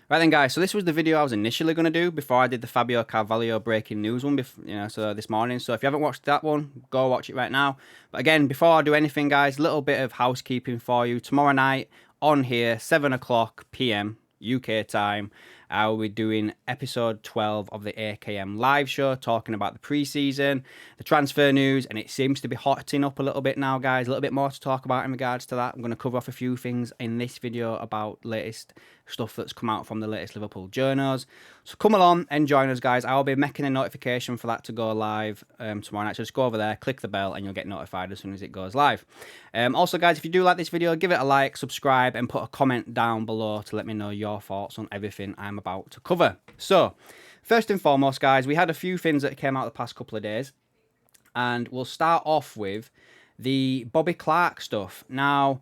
Right then, guys, so this was the video I was initially going to do before I did the Fabio Carvalho breaking news one, so this morning. So if you haven't watched that one, go watch it right now. But again, before I do anything, guys, a little bit of housekeeping for you. Tomorrow night on here, 7 o'clock p.m. UK time, I will be doing episode 12 of the AKM live show, talking about the pre-season, the transfer news, and it seems to be hotting up a little bit now, guys. A little bit more to talk about in regards to that. I'm going to cover off a few things in this video about latest stuff that's come out from the latest Liverpool journals. So come along and join us, guys. I'll be making a notification for that to go live tomorrow night. So just go over there, click the bell, and you'll get notified as soon as it goes live. Also, guys, if you do like this video, give it a like, subscribe, and put a comment down below to let me know your thoughts on everything I'm about to cover. So, first and foremost, guys, we had a few things that came out the past couple of days, and we'll start off with the Bobby Clark stuff. Now,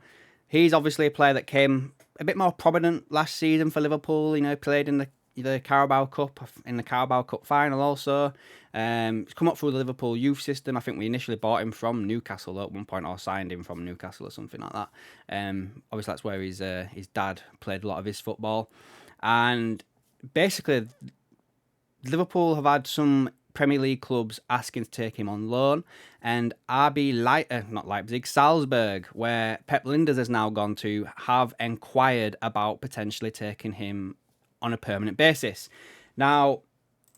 he's obviously a player that came a bit more prominent last season for Liverpool. You know, played in the Carabao Cup, in the Carabao Cup final also. He's come up through the Liverpool youth system. I think we initially bought him from Newcastle at one point, or signed him from Newcastle or something like that. Obviously, that's where his dad played a lot of his football. And basically, Liverpool have had some Premier League clubs asking to take him on loan, and not Leipzig, Salzburg, where Pep Linders has now gone to, have inquired about potentially taking him on a permanent basis. Now,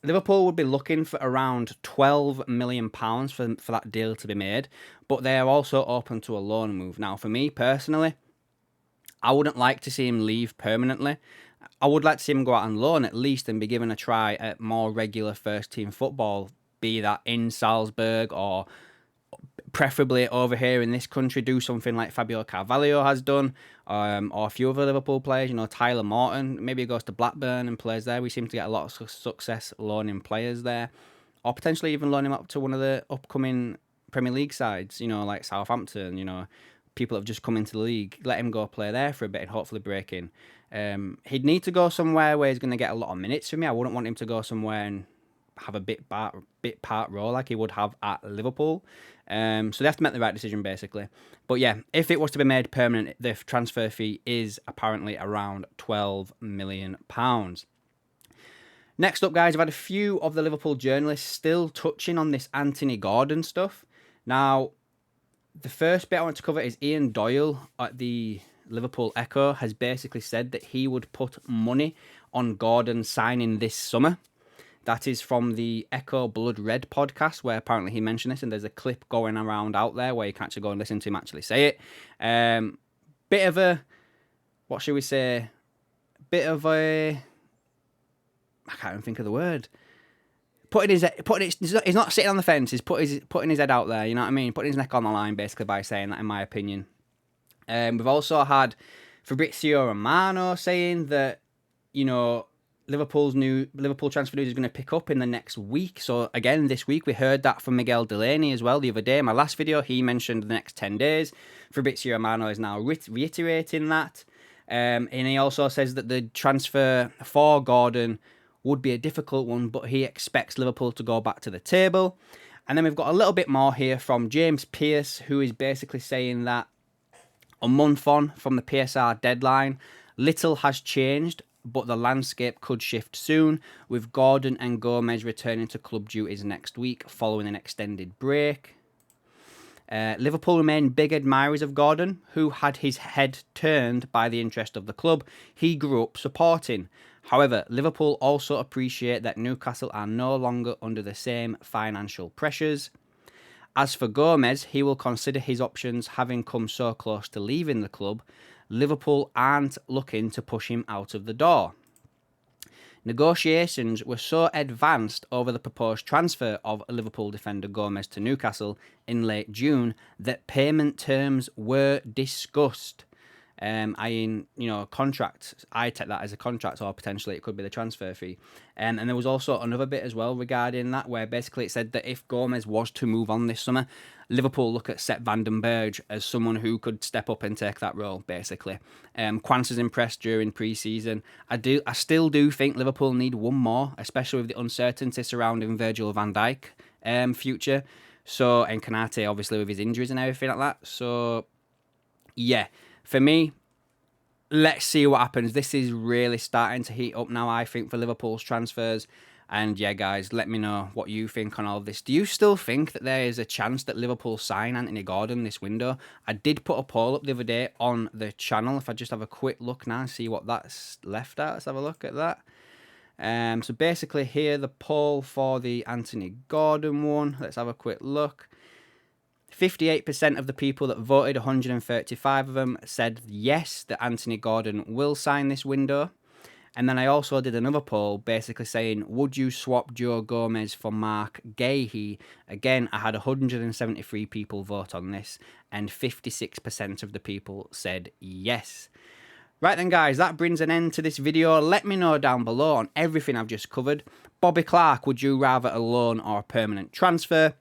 Liverpool would be looking for around £12 million for that deal to be made, but they are also open to a loan move. Now, for me personally, I wouldn't like to see him leave permanently. I would like to see him go out on loan at least and be given a try at more regular first-team football, be that in Salzburg or preferably over here in this country, do something like Fabio Carvalho has done, or a few other Liverpool players, you know, Tyler Morton. Maybe he goes to Blackburn and plays there. We seem to get a lot of success loaning players there, or potentially even loaning him up to one of the upcoming Premier League sides, you know, like Southampton, you know, people have just come into the league. Let him go play there for a bit and hopefully break in. He'd need to go somewhere where he's going to get a lot of minutes for me. I wouldn't want him to go somewhere and have a bit part role like he would have at Liverpool. So they have to make the right decision, basically. But yeah, if it was to be made permanent, the transfer fee is apparently around £12 million. Next up, guys, I've had a few of the Liverpool journalists still touching on this Anthony Gordon stuff. Now, the first bit I want to cover is Ian Doyle at the Liverpool Echo has basically said that he would put money on Gordon signing this summer. That is from the Echo Blood Red podcast, where apparently he mentioned this, and there's a clip going around out there where you can actually go and listen to him actually say it. Bit of a, what should we say? I can't even think of the word. He's not sitting on the fence. He's putting his head out there. You know what I mean? Putting his neck on the line, basically, by saying that, in my opinion. We've also had Fabrizio Romano saying that, you know, Liverpool transfer news is going to pick up in the next week. So again, this week we heard that from Miguel Delaney as well the other day. In my last video, he mentioned the next 10 days. Fabrizio Romano is now reiterating that. And he also says that the transfer for Gordon would be a difficult one, but he expects Liverpool to go back to the table. And then we've got a little bit more here from James Pearce, who is basically saying that a month on from the PSR deadline, little has changed, but the landscape could shift soon, with Gordon and Gomez returning to club duties next week following an extended break. Liverpool remain big admirers of Gordon, who had his head turned by the interest of the club he grew up supporting. However, Liverpool also appreciate that Newcastle are no longer under the same financial pressures. As for Gomez, he will consider his options, having come so close to leaving the club. Liverpool aren't looking to push him out of the door. Negotiations were so advanced over the proposed transfer of Liverpool defender Gomez to Newcastle in late June that payment terms were discussed. Contract. I take that as a contract, or potentially it could be the transfer fee. And there was also another bit as well regarding that, where basically it said that if Gomez was to move on this summer, Liverpool look at Sepp van den Berg as someone who could step up and take that role, basically. Kwanzaa's impressed during pre-season. I still do think Liverpool need one more, especially with the uncertainty surrounding Virgil van Dijk future. So, and Kanate, obviously, with his injuries and everything like that. So, yeah. For me, let's see what happens. This is really starting to heat up now, I think, for Liverpool's transfers. And yeah, guys, let me know what you think on all of this. Do you still think that there is a chance that Liverpool sign Anthony Gordon this window? I did put a poll up the other day on the channel. If I just have a quick look now and see what that's left at. Let's have a look at that. So basically here, the poll for the Anthony Gordon one. Let's have a quick look. 58% of the people that voted, 135 of them, said yes, that Anthony Gordon will sign this window. And then I also did another poll basically saying, would you swap Joe Gomez for Mark Gahey? Again, I had 173 people vote on this, and 56% of the people said yes. Right then, guys, that brings an end to this video. Let me know down below on everything I've just covered. Bobby Clark, would you rather a loan or a permanent transfer?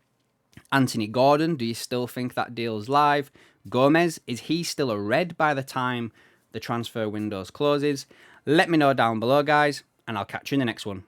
Anthony Gordon, do you still think that deal's live? Gomez, is he still a red by the time the transfer window closes? Let me know down below, guys, and I'll catch you in the next one.